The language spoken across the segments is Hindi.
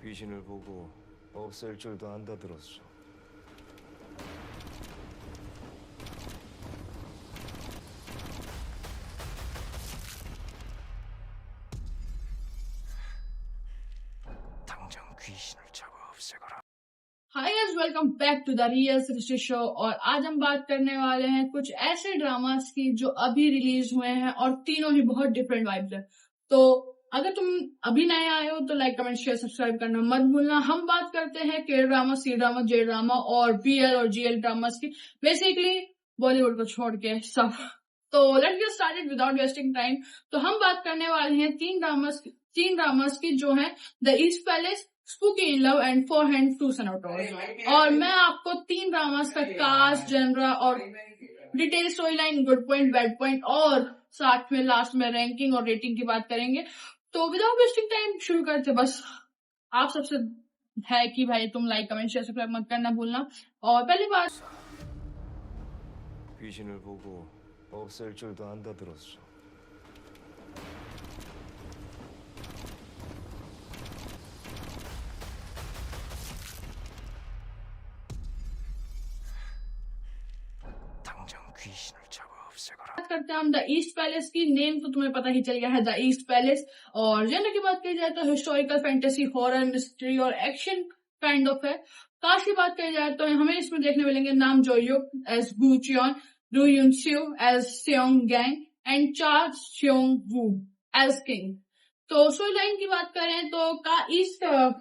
귀신을 보고 없앨 줄도 안다 들었어. 당장 귀신을 잡아 없애거라. Hi guys, welcome back to the real Srishti show. और आज हम बात करने वाले हैं कुछ ऐसे ड्रामास की जो अभी रिलीज हुए हैं और तीनों ही बहुत डिफरेंट वाइब्स है। तो अगर तुम अभी नए आए हो तो लाइक, कमेंट, शेयर, सब्सक्राइब करना मत भूलना। हम बात करते हैं के drama, C drama, J drama और बीएल और जीएल ड्रामास की, बेसिकली बॉलीवुड को छोड़ के सब। तो let's get started without wasting time. तो हम बात करने वाले हैं तीन ड्रामास की जो है the East Palace, spooky in love and four hand to सनोटोर। और मैं आपको तीन ड्रामास का कास्ट, जनरा और detail, story line, good point, bad point और साथ में लास्ट में रैंकिंग और रेटिंग की बात करेंगे। तो विदाउट वेस्टिंग टाइम शुरू करते। बस आप सबसे है कि भाई तुम लाइक, कमेंट, शेयर, सब्सक्राइब मत करना भूलना। और पहली बात, 귀신을 보고 없앨 줄도 안다 들었어. 당장 귀신을 잡아 없애거라. बात करते हैं हम द ईस्ट पैलेस की। नेम तो तुम्हें पता ही चल गया है, द ईस्ट पैलेस। और जेनर की बात की जाए तो हिस्टोरिकल, फैंटेसी, हॉरर, मिस्ट्री और एक्शन काइंड ऑफ है। कास्ट की बात की जाए तो हमें इसमें देखने मिलेंगे नाम जो युक एज गू चियोन, रू युन स्यू एज सेयोंग गैंग एंड चा स्योंग वू एज किंग। तो स्टोरी लाइन की बात करें तो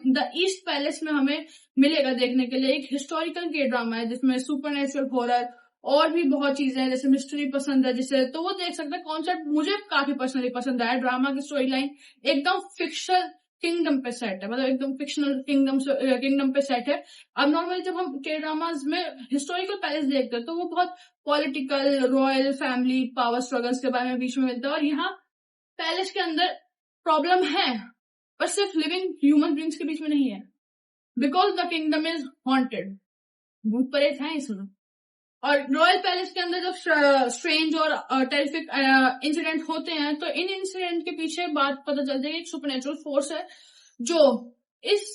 द ईस्ट पैलेस में हमें मिलेगा देखने के लिए एक हिस्टोरिकल के ड्रामा है जिसमें सुपरनेचुरल, हॉरर और भी बहुत चीजें हैं। जैसे मिस्ट्री पसंद है जिसे, तो वो देख सकते हैं। कॉन्सेप्ट मुझे काफी पर्सनली पसंद आया। ड्रामा की स्टोरी लाइन एकदम फिक्शनल किंगडम पे सेट है, मतलब एकदम फिक्शनल किंगडम पे सेट है। अब नॉर्मली जब हम के ड्रामाज में हिस्टोरिकल पैलेस देखते हैं तो वो बहुत political, royal family, power struggles के बारे में बीच में मिलता है। और यहाँ पैलेस के अंदर प्रॉब्लम है पर सिर्फ लिविंग ह्यूमन बींग्स के बीच में नहीं है, because the kingdom is haunted. भूत प्रेत है इसमें। और रॉयल पैलेस के अंदर जब स्ट्रेंज और टेरिफिक इंसिडेंट होते हैं तो इन इंसिडेंट के पीछे बात पता चलती है कि एक सुपरनेचुरल फोर्स है जो इस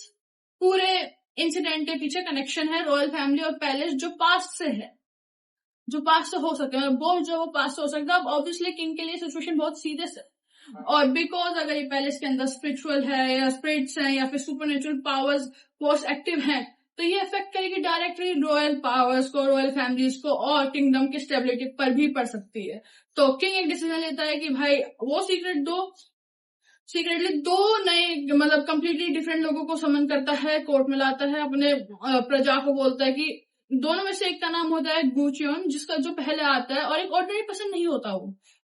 पूरे इंसिडेंट के पीछे कनेक्शन है रॉयल फैमिली और पैलेस जो पास्ट से है, जो पास्ट से हो सकता है, वो पास्ट से हो सकता है। अब ऑब्वियसली किंग के लिए सिचुएशन बहुत सीरियस है। और बिकॉज अगर ये पैलेस के अंदर स्पिरिचुअल है या स्पिरिट्स हैं या फिर सुपरनेचुरल पावर्स फोर्स एक्टिव हैं तो ये इफेक्ट करेगी डायरेक्टली रॉयल पावर्स को, रॉयल फैमिलीज को और किंगडम की स्टेबिलिटी पर भी पड़ सकती है। तो किंग एक डिसीजन लेता है कि भाई वो सीक्रेटली दो नए, मतलब कंप्लीटली डिफरेंट लोगों को समन करता है, कोर्ट में लाता है, अपने प्रजा को बोलता है कि दोनों में से एक का नाम होता है गूचियोन, जिसका जो पहले आता है, और एक ऑर्डिनरी पर्सन नहीं होता,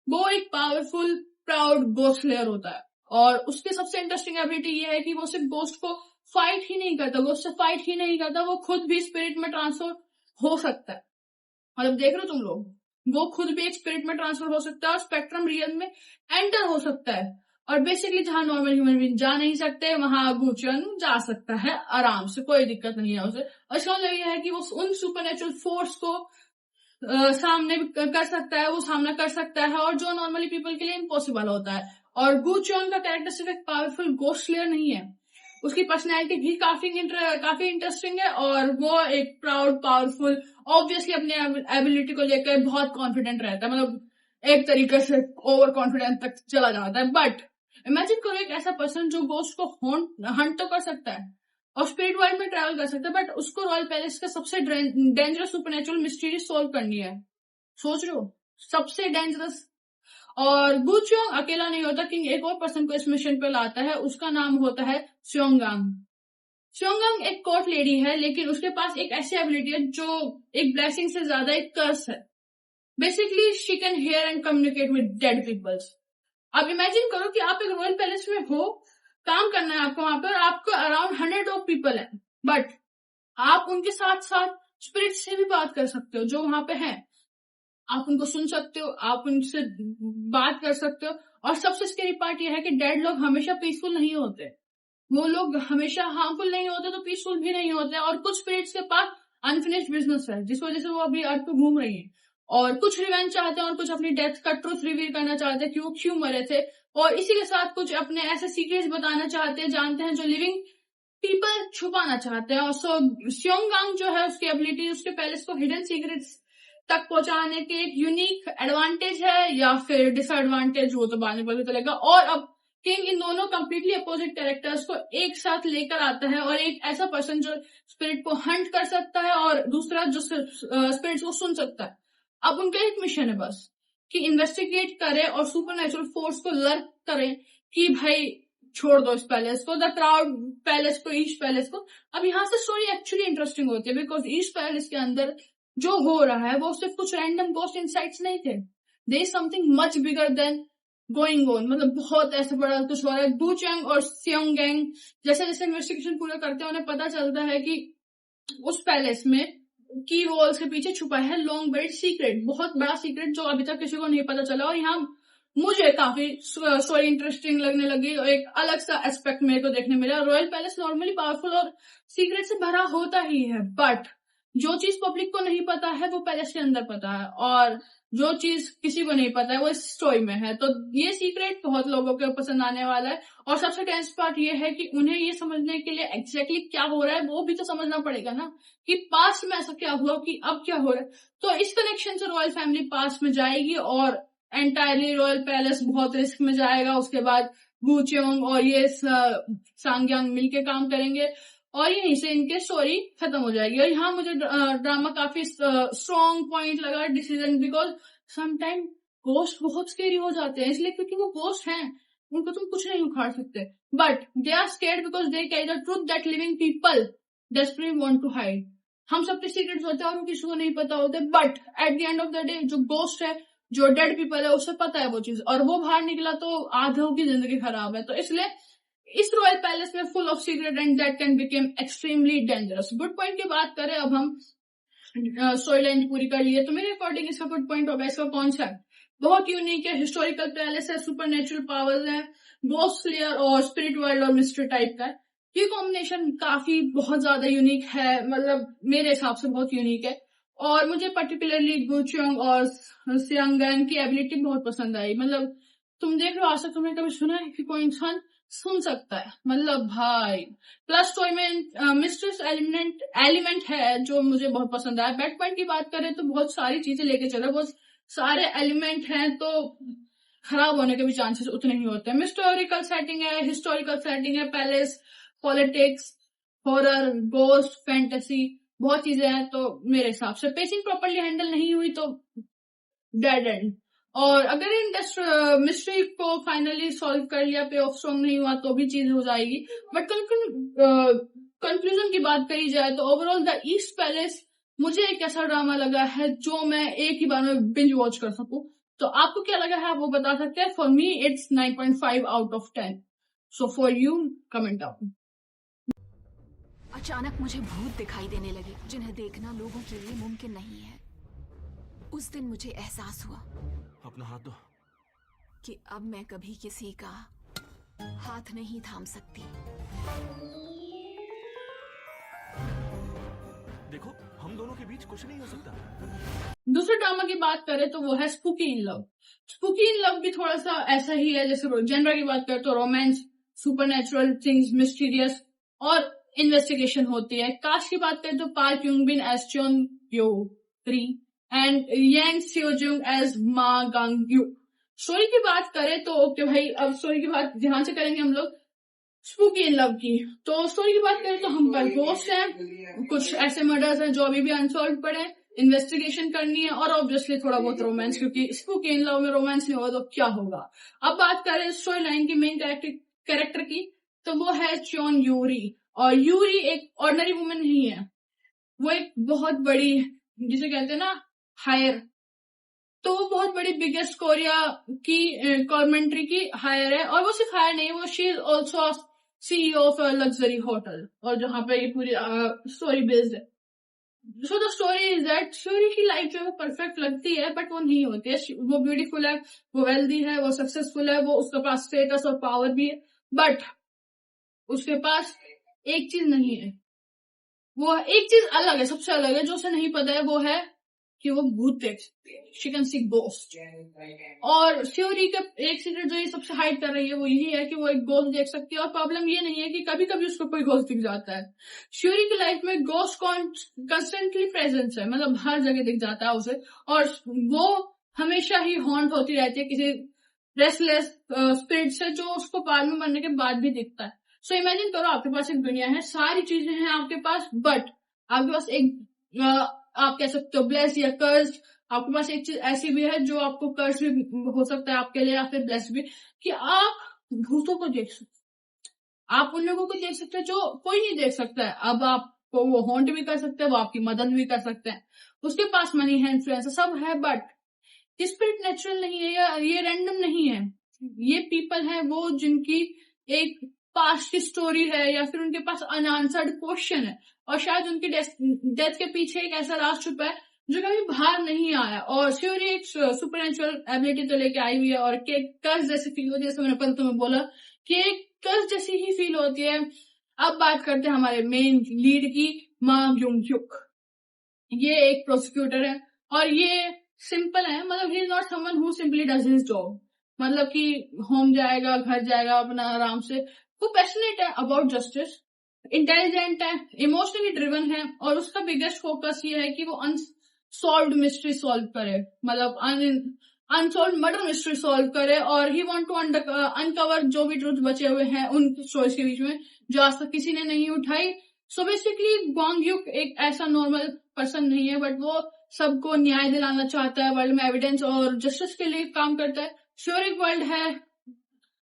वो एक पावरफुल प्राउड गोस्ट लेयर होता है। और उसकी सबसे इंटरेस्टिंग एबिलिटी ये है कि वो सिर्फ गोस्ट को फाइट ही नहीं करता, गोस्ट से फाइट ही नहीं करता, वो खुद भी स्पिरिट में ट्रांसफर हो सकता है। मतलब देख रहे हो तुम लोग, वो खुद भी एक स्पिरिट में ट्रांसफर हो सकता है और स्पेक्ट्रम रियल में एंटर हो सकता है। और बेसिकली जहां नॉर्मल ह्यूमन बीइंग जा नहीं सकते वहां गूचियन जा सकता है आराम से, कोई दिक्कत नहीं है उसे। और इसका मतलब यह है कि वो उन सुपरनेचुरल फोर्स को सामने कर सकता है, वो सामना कर सकता है, और जो नॉर्मली पीपल के लिए इम्पॉसिबल होता है। और गूचियन का कैरेक्टर सिर्फ एक पावरफुल गोस्ट लेयर नहीं है, उसकी पर्सनैलिटी भी काफी इंटरेस्टिंग है। और वो एक प्राउड, पावरफुल, ऑब्वियसली अपने एबिलिटी को लेकर बहुत कॉन्फिडेंट रहता है, मतलब एक तरीके से ओवर कॉन्फिडेंस तक चला जाता है। बट इमेजिन करो एक ऐसा पर्सन जो गोस्ट को हंट तो कर सकता है और स्पिरिट वर्ल्ड में ट्रैवल कर सकता है, बट उसको रॉयल पैलेस का सबसे डेंजरस सुपरनेचुरल मिस्ट्री सोल्व करनी है। सोच रहे हो, सबसे डेंजरस। और गूचियोंग अकेला नहीं होता, किंग एक और पर्सन को इस मिशन पे लाता है, उसका नाम होता है स्योंगांग। स्योंगांग एक कोर्ट लेडी है, लेकिन उसके पास एक ऐसी एबिलिटी है जो एक ब्लेसिंग से ज्यादा एक कर्स है। Basically she can hear and communicate with dead peoples. अब इमेजिन करो कि आप एक रॉयल पैलेस में हो, काम करना है आपको वहां पर, आपको अराउंड 100 ऑफ पीपल है, बट आप उनके साथ साथ स्पिरिट से भी बात कर सकते हो जो वहां पे हैं। आप उनको सुन सकते हो, आप उनसे बात कर सकते हो। और सबसे स्केरी पार्ट यह है कि डेड लोग हमेशा पीसफुल नहीं होते, वो लोग हमेशा हार्मफुल नहीं होते तो पीसफुल भी नहीं होते। और कुछ स्पिरिट्स के पास अनफिनिश्ड बिजनेस है जिस वजह से वो अभी अर्थ पे घूम रही है, और कुछ रिवेंज चाहते हैं और कुछ अपनी डेथ का ट्रुथ रिवील करना चाहते हैं कि वो क्यों मरे थे। और इसी के साथ कुछ अपने ऐसे सीक्रेट्स बताना चाहते हैं, जानते हैं जो लिविंग पीपल छुपाना चाहते हैं। और सो स्योंगांग जो है उसकी एबिलिटी उसके पैलेस को हिडन सीक्रेट्स तक पहुंचाने के एक यूनिक एडवांटेज है या फिर डिसएडवांटेज, वो तो बाद में पता चलेगा। और अब किंग इन दोनों कंप्लीटली अपोजिट कैरेक्टर्स को एक साथ लेकर आता है, और एक ऐसा पर्सन जो स्पिरिट को हंट कर सकता है और दूसरा जो स्पिरिट्स को सुन सकता है। अब उनका एक मिशन है बस कि इन्वेस्टिगेट करे और सुपरनेचुरल फोर्स को लर्क करे कि भाई छोड़ दो इस पैलेस को, द क्राउड पैलेस को, ईस्ट पैलेस को। अब यहाँ से स्टोरी एक्चुअली इंटरेस्टिंग होती है, बिकॉज ईस्ट पैलेस के अंदर जो हो रहा है वो सिर्फ कुछ रैंडम गोस्ट इनसाइट्स नहीं थे, they is something much bigger than going on. मतलब बहुत ऐसा बड़ा कुछ हो रहा है। गू चैंग और स्योंगैंग जैसे जैसे इन्वेस्टिगेशन पूरा करते हैं उन्हें पता चलता है कि उस पैलेस में की वॉल्स के पीछे छुपा है लॉन्ग बेल्ट सीक्रेट, बहुत बड़ा सीक्रेट जो अभी तक किसी को नहीं पता चला। और यहाँ मुझे काफी स्टोरी इंटरेस्टिंग लगने लगी और एक अलग सा एस्पेक्ट मेरे को देखने मिला। रॉयल पैलेस नॉर्मली पावरफुल और सीक्रेट से भरा होता ही है, बट जो चीज पब्लिक को नहीं पता है वो पैलेस के अंदर पता है, और जो चीज किसी को नहीं पता है वो इस स्टोरी में है। तो ये सीक्रेट बहुत लोगों को पसंद आने वाला है। और सबसे टेंस पार्ट ये है कि उन्हें ये समझने के लिए एग्जैक्टली क्या हो रहा है वो भी तो समझना पड़ेगा ना, कि पास्ट में ऐसा क्या हुआ, कि अब क्या हो रहा है। तो इस कनेक्शन से रॉयल फैमिली पास्ट में जाएगी और एंटायरली रॉयल पैलेस बहुत रिस्क में जाएगा। उसके बाद गू च्योंग और ये सांग्यांग मिलके काम करेंगे और यहीं से इनके स्टोरी खत्म हो जाएगी। और यहाँ मुझे ड्रामा काफी स्ट्रॉन्ग पॉइंट लगा डिसीजन, बिकॉज समटाइम गोस्ट बहुत स्केरी हो जाते हैं, इसलिए क्योंकि वो गोस्ट हैं, उनको तुम कुछ नहीं उखाड़ सकते, but they are scared because they carry the truth that living people desperately want to hide. हम सबके सीक्रेट्स होते हैं और किसी को नहीं पता होते, but at the end of the day जो गोस्ट है, जो डेड पीपल है, उसे पता है वो चीज, और वो बाहर निकला तो आधों की जिंदगी खराब है। तो इसलिए इस रॉयल पैलेस में full of secret and that can become extremely dangerous. Good point की बात करें, अब हम स्टोरी लाइन पूरी कर लिए, तो मेरे अकॉर्डिंग इसका गुड पॉइंट होगा इसका कॉन्सेप्ट बहुत यूनिक है, हिस्टोरिकल पैलेस है, सुपर नेचुरल पावर्स है, गोस्ट स्लेयर और स्पिरिट वर्ल्ड और मिस्ट्री टाइप का है। ये कॉम्बिनेशन काफी बहुत ज्यादा यूनिक है, मतलब मेरे हिसाब से बहुत यूनिक है। और मुझे पर्टिकुलरली गू च्योंग और स्योंगैंग की एबिलिटी बहुत पसंद आई। मतलब तुम देख रहे हो, आज तक तुमने कभी सुना है कि कोई इंसान सुन सकता है, मतलब भाई। प्लस स्टोरी में मिस्ट्रेस एलिमेंट है जो मुझे बहुत पसंद आया। बैड पॉइंट की बात करें तो बहुत सारी चीजें लेके चले, बहुत सारे एलिमेंट हैं तो खराब होने के भी चांसेस उतने ही होते हैं। हिस्टोरिकल सेटिंग है, palace, politics, horror, ghost, fantasy, बहुत चीजें हैं। तो मेरे हिसाब से पेसिंग प्रॉपर्ली हैंडल नहीं हुई तो डेड एंड। और अगर इन मिस्ट्री को फाइनली सॉल्व कर लिया, पे ऑफ स्ट्रॉन्ग नहीं हुआ तो भी चीज हो जाएगी। बट कंक्लूजन की बात करी जाए तो ओवरऑल द ईस्ट पैलेस मुझे एक ऐसा ड्रामा लगा है जो मैं एक ही बार में बिंज वॉच कर सकूं। तो आपको क्या लगा है वो बता सकते हैं। For me it's 9.5 out of 10। So for you, comment down. अचानक मुझे भूत दिखाई देने लगे जिन्हें देखना लोगों के लिए मुमकिन नहीं है। उस दिन मुझे एहसास हुआ अपना हाथ दो कि अब मैं कभी किसी का हाथ नहीं थाम सकती। देखो, हम दोनों के बीच कुछ नहीं हो सकता। दूसरे ड्रामा की बात करें तो वो है spooky in love. Spooky in love भी थोड़ा सा ऐसा ही है, जैसे जेनर की बात करें तो रोमांस, सुपरनैचुरल थिंग्स, मिस्टीरियस और इन्वेस्टिगेशन होती है। कास्ट की बात करें तो Park Yung Bin as Chun Yo Ri and Yang स्योजुंग as मा गांग यू। स्टोरी की बात करें तो ओके भाई, अब स्टोरी की बात ध्यान से करेंगे हम लोग। स्पूकी इन लव की तो स्टोरी की बात करें तो हम पर गोस्ट हैं, कुछ ऐसे मर्डर्स हैं जो अभी भी अनसॉल्व पड़े, इन्वेस्टिगेशन करनी है, और ऑब्वियसली थोड़ा बहुत रोमांस, क्योंकि स्पूकी इन लव में रोमांस नहीं होगा तो क्या होगा। अब बात करें स्टोरी लाइन की मेन कैरेक्टर की तो वो है चोन यूरी। और यूरी एक ऑर्डिनरी वुमेन नहीं है, वो एक बहुत बड़ी, जिसे कहते हैं ना हायर, तो वो बहुत बड़ी बिगेस्ट कोरिया की कॉमेंट्री की हायर है। और वो सिर्फ हायर नहीं, वो she is also CEO of a luxury hotel, और जहां पे ये पूरी स्टोरी बेस्ड है। So the story is that story की लाइफ जो है वो परफेक्ट लगती है, बट वो नहीं होती है। वो ब्यूटीफुल है, वो वेल्दी है, वो सक्सेसफुल है, वो उसके पास स्टेटस और पावर भी है, बट उसके पास एक चीज नहीं है। वो एक चीज अलग है, सबसे अलग है जो उसे नहीं पता है, वो है कि वो भूत देख सकती है, शी कैन सी गोस्ट। और श्योरी का एक सीक्रेट जो ये सबसे हाइड कर रही है वो यही है कि वो एक गोस्ट देख सकती है। और प्रॉब्लम ये नहीं है कि कभी कभी उसको कोई गोस्ट दिख जाता है, श्योरी की लाइफ में गोस्ट कंस्टेंटली प्रेजेंस है, मतलब हर जगह दिख जाता है उसे, और वो हमेशा ही हॉन्ट होती रहती है किसी रेस्टलेस स्पिरिट से, जो उसको बाद में मरने के बाद भी दिखता है। सो इमेजिन करो आपके पास एक दुनिया है, सारी चीजें हैं आपके पास, बट आपके पास एक आप कह सकते हो ब्लेस या कर्ज, आपके पास एक चीज ऐसी भी है जो आपको कर्ज भी हो सकता है आपके लिए, या फिर ब्लेस भी, कि आप भूतों को देख सकते, आप उन लोगों को देख सकते हैं जो कोई नहीं देख सकता है। अब आपको वो हॉन्ट भी कर सकते हैं, वो आपकी मदद भी कर सकते हैं, उसके पास मनी है, इन्फ्लुएंस सब है, बट स्पिरिट नेचुरल नहीं है या ये रैंडम नहीं है। ये पीपल है वो जिनकी एक पास्ट की स्टोरी है, या फिर उनके पास अनआंसर्ड क्वेश्चन है, और शायद उनकी डेथ के पीछे एक ऐसा राज छुपा है जो कभी बाहर नहीं आया। और श्योरी एक सुपरनेचुरल एबिलिटी तो लेके आई हुई है, और कर्ज जैसी फील होती है, जैसे मैंने पहले तुम्हें बोला कि एक कर्ज जैसी ही फील होती है। अब बात करते हैं हमारे मेन लीड की, मा युंग युक। ये एक प्रोसिक्यूटर है, और ये सिंपल है, मतलब he is not someone who simply does his job, मतलब कि होम जाएगा, घर जाएगा अपना आराम से। वो पैशनेट है अबाउट जस्टिस, इंटेलिजेंट है, इमोशनली ड्रिवन है, और उसका बिगेस्ट फोकस ये है कि वो अनसॉल्व्ड मिस्ट्री सॉल्व करे, मतलब अनसॉल्व्ड मर्डर मिस्ट्री सॉल्व करे, और ही वांट टू अनकवर जो भी ट्रुथ बचे हुए हैं उन स्टोरीज के बीच में जो आज तक किसी ने नहीं उठाई। सो बेसिकली ग्वांग युक एक ऐसा नॉर्मल पर्सन नहीं है, बट वो सबको न्याय दिलाना चाहता है, वर्ल्ड में एविडेंस और जस्टिस के लिए काम करता है। श्योरी वर्ल्ड है,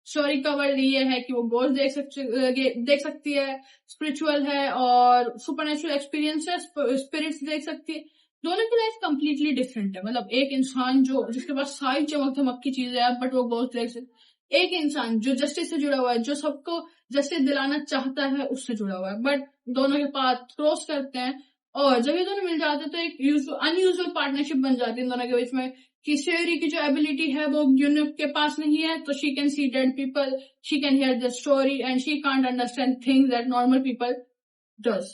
श्योरी का वर्ल्ड ये है कि वो गोस्ट देख सकती है, स्पिरिचुअल है, और सुपरनेचुरल एक्सपीरियंस है, स्पिरिट्स देख सकती है। दोनों की लाइफ कंप्लीटली डिफरेंट है, मतलब एक इंसान जो जिसके पास सारी चमक धमक की चीजें है बट वो गोस्ट देख सकती, एक इंसान जो जस्टिस से जुड़ा हुआ है, जो सबको जस्टिस दिलाना चाहता है, उससे जुड़ा हुआ है, बट दोनों के पाथ क्रॉस करते हैं, और जब ये दोनों मिल जाते हैं तो एक अनयूजुअल पार्टनरशिप बन जाती है इन दोनों के बीच में। कि श्योरी की जो एबिलिटी है वो यूनिक के पास नहीं है, तो she can see dead people, she can here the story, and she can't understand things that normal people does.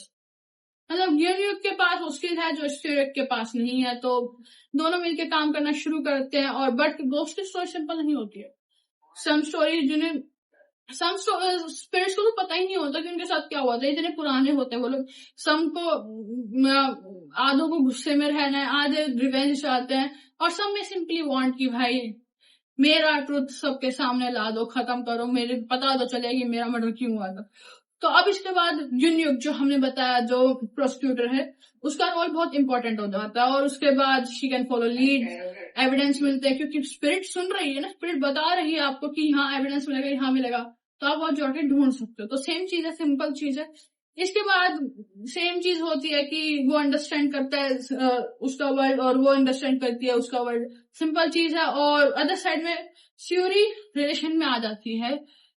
मतलब यूनिक के पास वो स्किल है जो श्योरी के पास नहीं है, तो दोनों मिलकर काम करना शुरू करते हैं। और बट गोस्ट की स्टोरी सिंपल नहीं होती है। सम स्टोरीज जिन्हें सम स्पिरिट्स को तो पता ही नहीं होता कि उनके साथ क्या हुआ था, इतने पुराने होते हैं वो लोग। सम को आधों को गुस्से में रहना है, आधे रिवेंज चाहते हैं, और सब में सिंपली वांट कि भाई मेरा ट्रुथ सबके सामने ला दो, खत्म करो, मेरे पता तो चले कि मेरा मर्डर क्यों हुआ था। तो अब इसके बाद युनयुक जो हमने बताया जो प्रोसिक्यूटर है, उसका रोल बहुत इंपॉर्टेंट हो जाता है, और उसके बाद she can follow lead, evidence मिलते हैं, क्योंकि स्पिरिट सुन रही है ना, स्पिरिट बता रही है आपको कि हाँ एविडेंस मिलेगा, यहाँ मिलेगा, तो आप वहां जाके ढूंढ सकते हो। तो सेम चीज है, सिंपल चीज है। इसके बाद सेम चीज होती है कि वो अंडरस्टैंड करता है उसका वर्ल्ड, और वो अंडरस्टैंड करती है उसका वर्ल्ड, सिंपल चीज है। और अदर साइड में श्योरी रिलेशन में आ जाती है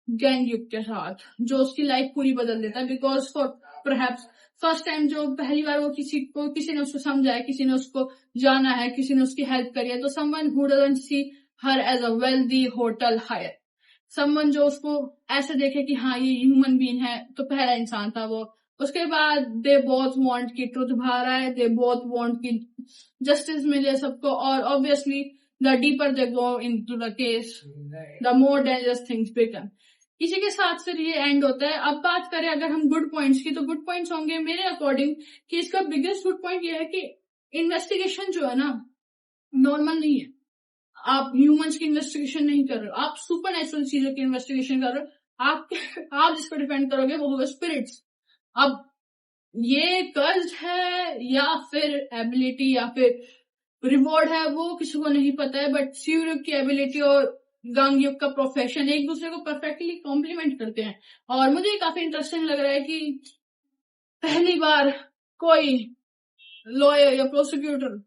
गैंग युग के साथ, जो उसकी लाइफ पूरी बदल देता है, because for perhaps first time जो पहली बार वो किसी ने उसको समझा है, किसी ने उसको जाना है, किसी ने उसकी हेल्प करी है, तो someone who doesn't see her as a wealthy hotel heir, someone जो उसको ऐसे देखे कि हाँ ये ह्यूमन बीइंग है, तो पहला इंसान था वो। उसके बाद दे बोथ वांट की ट्रुथ बाहर आए, दे बोथ वांट की जस्टिस मिले सबको, और obviously the deeper they go into the case the more dangerous things become. इसी के साथ फिर ये एंड होता है। अब बात करें अगर हम गुड पॉइंट्स की, तो गुड पॉइंट्स होंगे मेरे अकॉर्डिंग कि इसका बिगेस्ट गुड पॉइंट ये है कि इन्वेस्टिगेशन जो है ना नॉर्मल नहीं है। आप ह्यूमंस की इन्वेस्टिगेशन नहीं कर रहे हो, आप सुपर नेचुरल चीजों की इन्वेस्टिगेशन कर रहे हो। आप जिसको डिपेंड करोगे वो होगा स्पिरिट्स। अब ये कर्ज है या फिर एबिलिटी या फिर रिवॉर्ड है वो किसी को नहीं पता है, बट श्योरी की एबिलिटी और गांगयुक का प्रोफेशन एक दूसरे को परफेक्टली कॉम्प्लीमेंट करते हैं। और मुझे काफी इंटरेस्टिंग लग रहा है कि पहली बार कोई लॉयर या प्रोसिक्यूटर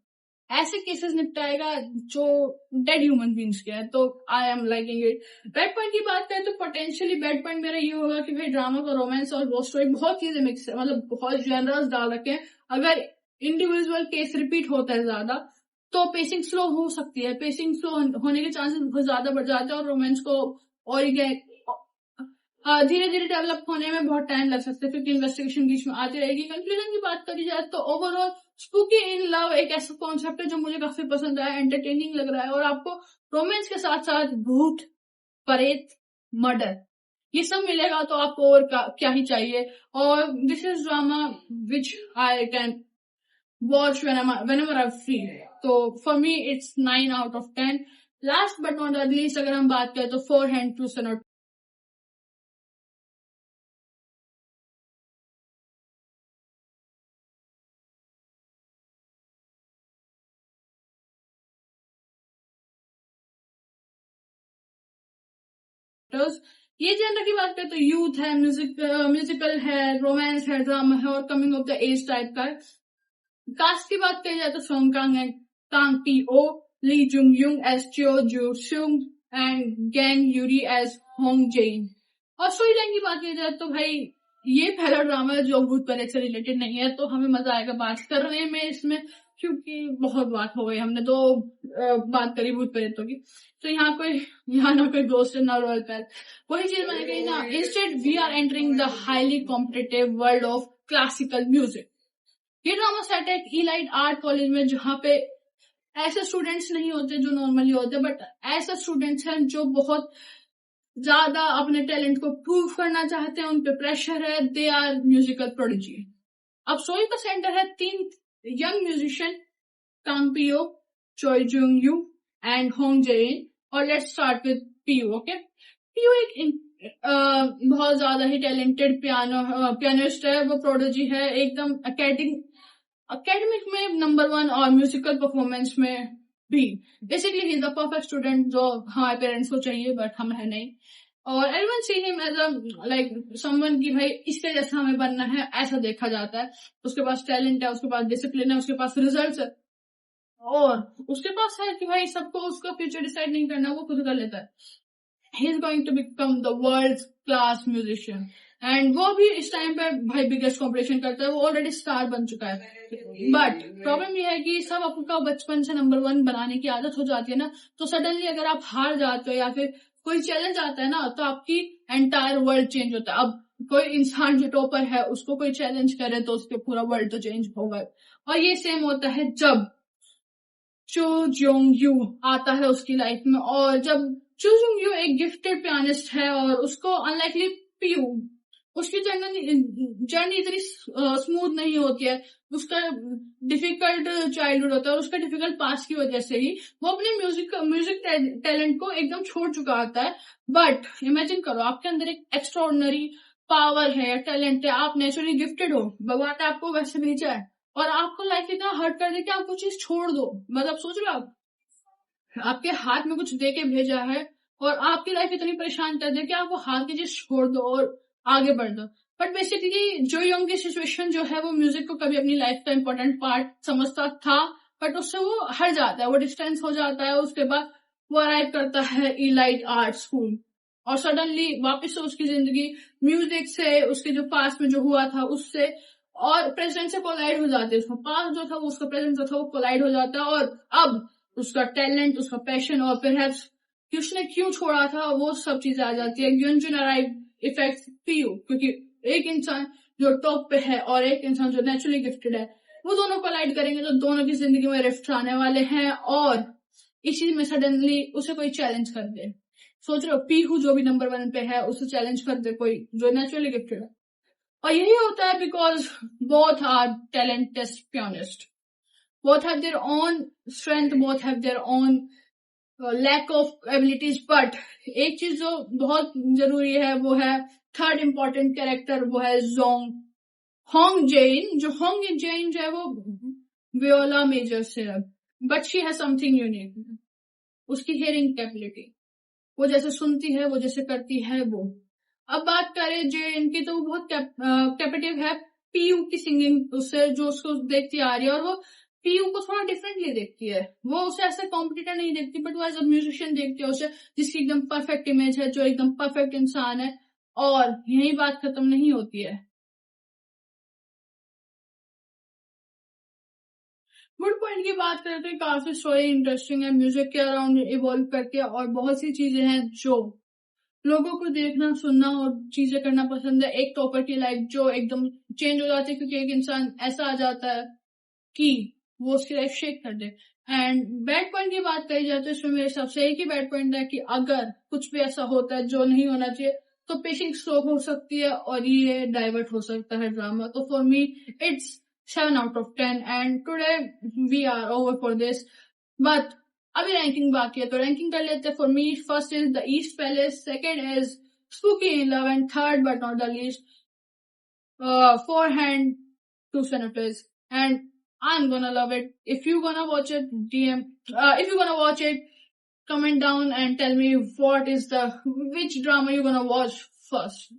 ऐसे केसेस निपटाएगा जो डेड ह्यूमन बींग्स के हैं, तो I am liking it. Bad point की बात करें तो पोटेंशियली बैड पॉइंट मेरा ये होगा कि भाई ड्रामा का रोमांस और वो स्टोरी बहुत चीजें मिक्स है, मतलब बहुत जेनरस डाल रखे हैं। अगर इंडिविजुअल केस रिपीट होता है ज्यादा तो पेसिंग स्लो हो सकती है, पेसिंग स्लो होने के चांसेस बहुत ज्यादा बढ़ जाते हैं और रोमांस को और धीरे धीरे डेवलप होने में बहुत टाइम लग सकता है क्योंकि इन्वेस्टिगेशन बीच में आती रहेगी। कंक्लूजन की बात करी जाए तो ओवरऑल स्पूकी इन लव एक ऐसा कॉन्सेप्ट है जो मुझे काफी पसंद आया, एंटरटेनिंग लग रहा है और आपको रोमांस के साथ साथ भूत, प्रेत, मर्डर ये सब मिलेगा तो आपको और क्या ही चाहिए। और this is drama which I can watch whenever I'm free. तो for me it's 9 out of 10. Last but not the least अगर हम बात करें तो 4 hand to Sonata. ये जेनर की बात करें तो यूथ है, म्यूजिकल है, रोमांस है, ड्रामा है और coming of the age type का है। कास्ट की बात करी जाए तो सोंग कांग है, Kang PO, Lee Jung Young as Cho Ju Sung and Gang Yuri as Hong Jaein. और स्टोरी लाइन की बात की जाए तो भाई ये पहला ड्रामा है जो भूत प्रेत से रिलेटेड नहीं है, तो हमें मजा आएगा बात करने में इसमें क्योंकि बहुत बात हो गई, हमने तो बात करी भूत प्रेतों की। तो यहाँ ना कोई दोस्त है ना रॉयल पैल, वही चीज मैंने कही ना। Instead we are entering the highly competitive world of classical music. ये ड्रामा सेट है एक इलाइट आर्ट कॉलेज में जहाँ पे ऐसे स्टूडेंट्स नहीं होते जो नॉर्मली होते, बट ऐसे स्टूडेंट्स हैं जो बहुत ज्यादा अपने टैलेंट को प्रूव करना चाहते हैं, उन पे प्रेशर है, दे आर म्यूजिकल प्रोडिजी। अब स्टोरी का सेंटर है 3 young musician, Kang Po, Choi Jung Yoo and Hong Jaein. और let's start with Po. Okay, Po एक बहुत ज्यादा ही टैलेंटेड पियानिस्ट है, वो प्रोडिजी है एकदम। एकेडमिक में नंबर 1 और म्यूजिकल परफॉर्मेंस में भी। Basically he is the perfect student जो हमारे पेरेंट्स को चाहिए बट हम है नहीं। और everyone see him as a like someone की भाई इसके जैसा हमें बनना है, ऐसा देखा जाता है। उसके पास टैलेंट है, उसके पास डिसिप्लिन है, उसके पास रिजल्ट्स है और उसके पास है कि भाई सबको उसका फ्यूचर डिसाइड नहीं करना, वो खुद कर लेता है। He is going to become the world class musician and वो भी इस टाइम पे भाई बिगेस्ट कॉम्पिटिशन करता है, वो ऑलरेडी स्टार बन चुका है। बट प्रॉब्लम ये है कि सब आपका बचपन से नंबर 1 बनाने की आदत हो जाती है ना, तो सडनली अगर आप हार जाते हो या फिर कोई चैलेंज आता है ना तो आपकी एंटायर वर्ल्ड चेंज होता है। अब कोई इंसान जो टॉपर है उसको कोई चैलेंज करे तो उसके पूरा वर्ल्ड तो चेंज होगा। और ये सेम होता है जब चो जोंग यू आता है उसकी लाइफ में। और जब चो जोंग यू एक गिफ्टेड पियानिस्ट है और उसको अनलाइकली पीयू उसकी जर्नी इतनी स्मूथ नहीं होती है, उसका डिफिकल्ट चाइल्डहुड होता है और उसका डिफिकल्ट पास्ट की वजह से ही वो अपने म्यूजिक टैलेंट को एकदम छोड़ चुका होता है। बट इमेजिन करो आपके अंदर एक एक्स्ट्राऑर्डिनरी पावर है, टैलेंट है, आप नेचुरली गिफ्टेड हो, भगवान ने आपको वैसे भेजा है और आपको लाइफ इतना हर्ट कर दे कि आप वो चीज छोड़ दो। मतलब सोच लो आप आपके हाथ में कुछ दे के भेजा है और आपकी लाइफ इतनी परेशान कर दे कि आप वो हाथ की चीज छोड़ दो और आगे बढ़ दो। बट बेसिकली जो यंग की सिचुएशन जो है वो म्यूजिक को कभी अपनी लाइफ का इंपॉर्टेंट पार्ट समझता था, बट उससे वो हट जाता है, वो डिस्टेंस हो जाता है। उसके बाद वो अराइव करता है इलाइट आर्ट स्कूल और सडनली वापस से उसकी जिंदगी म्यूजिक से, उसके जो पास्ट में जो हुआ था उससे और प्रेजेंट से कोलाइड हो जाते हैं। उसका पास्ट जो था वो उसका प्रेजेंट जो था वो कोलाइड हो जाता है और अब उसका टैलेंट, उसका पैशन और परहैप्स कि उसने क्यों छोड़ा था वो सब चीजें आ जाती है। ग्युनजुन अराइव इफेक्ट पीयू, क्योंकि एक इंसान जो टॉप पे है और एक इंसान जो नेचुरली गिफ्टेड है वो दोनों कोलाइड करेंगे तो दोनों की जिंदगी में रिफ्ट आने वाले हैं और इसी में सडनली उसे कोई चैलेंज कर दे। सोच रहे हो पीहू जो भी नंबर 1 पे है उसे चैलेंज कर दे कोई जो नेचुरली गिफ्टेड है। और यही होता है because both are talented pianist, both have their own strength, both have their own lack of abilities। but एक चीज जो बहुत जरूरी है वो है थर्ड इम्पोर्टेंट कैरेक्टर, वो है होंग जेइन। जो होंग जेइन जो है वो वियोला मेजर से है बट शी है समथिंग यूनिक। उसकी हियरिंग कैपेबिलिटी, वो जैसे सुनती है, वो जैसे करती है वो। अब बात करें जेइन की तो वो बहुत कैपेटिव है पीयू की सिंगिंग उससे, जो उसको देखती आ रही है और वो पीयू को थोड़ा डिफरेंटली देखती है। वो उसे ऐसे कॉम्पिटिटर नहीं देखती बट वो एज अ म्यूजिशियन देखती है उसे, जिसकी एकदम परफेक्ट इमेज है, जो एकदम परफेक्ट इंसान है। और यही बात खत्म नहीं होती है। गुड पॉइंट की बात करें तो काफी स्टोरी इंटरेस्टिंग है, म्यूजिक के अराउंड इवॉल्व करके और बहुत सी चीजें हैं जो लोगों को देखना, सुनना और चीजें करना पसंद है। एक टॉपर की लाइफ जो एकदम चेंज हो जाती है क्योंकि एक इंसान ऐसा आ जाता है कि वो उसकी लाइफ शेक कर दे। एंड बैड पॉइंट की बात कही जाए तो इसमें मेरे हिसाब से एक ही बैड पॉइंट है कि अगर कुछ भी ऐसा होता है जो नहीं होना चाहिए तो पेसिंग स्लो हो सकती है और ये डाइवर्ट हो सकता है ड्रामा। तो for me it's 7 out of 10 and today we are over for this. But अभी रैंकिंग बाकी है तो रैंकिंग कर लेते हैं। For me first is the East Palace, second is Spooky in love and third but not the least Forehand to Senators, and I'm gonna love it. If you gonna watch it, if you gonna watch it, comment down and tell me which drama you gonna watch first.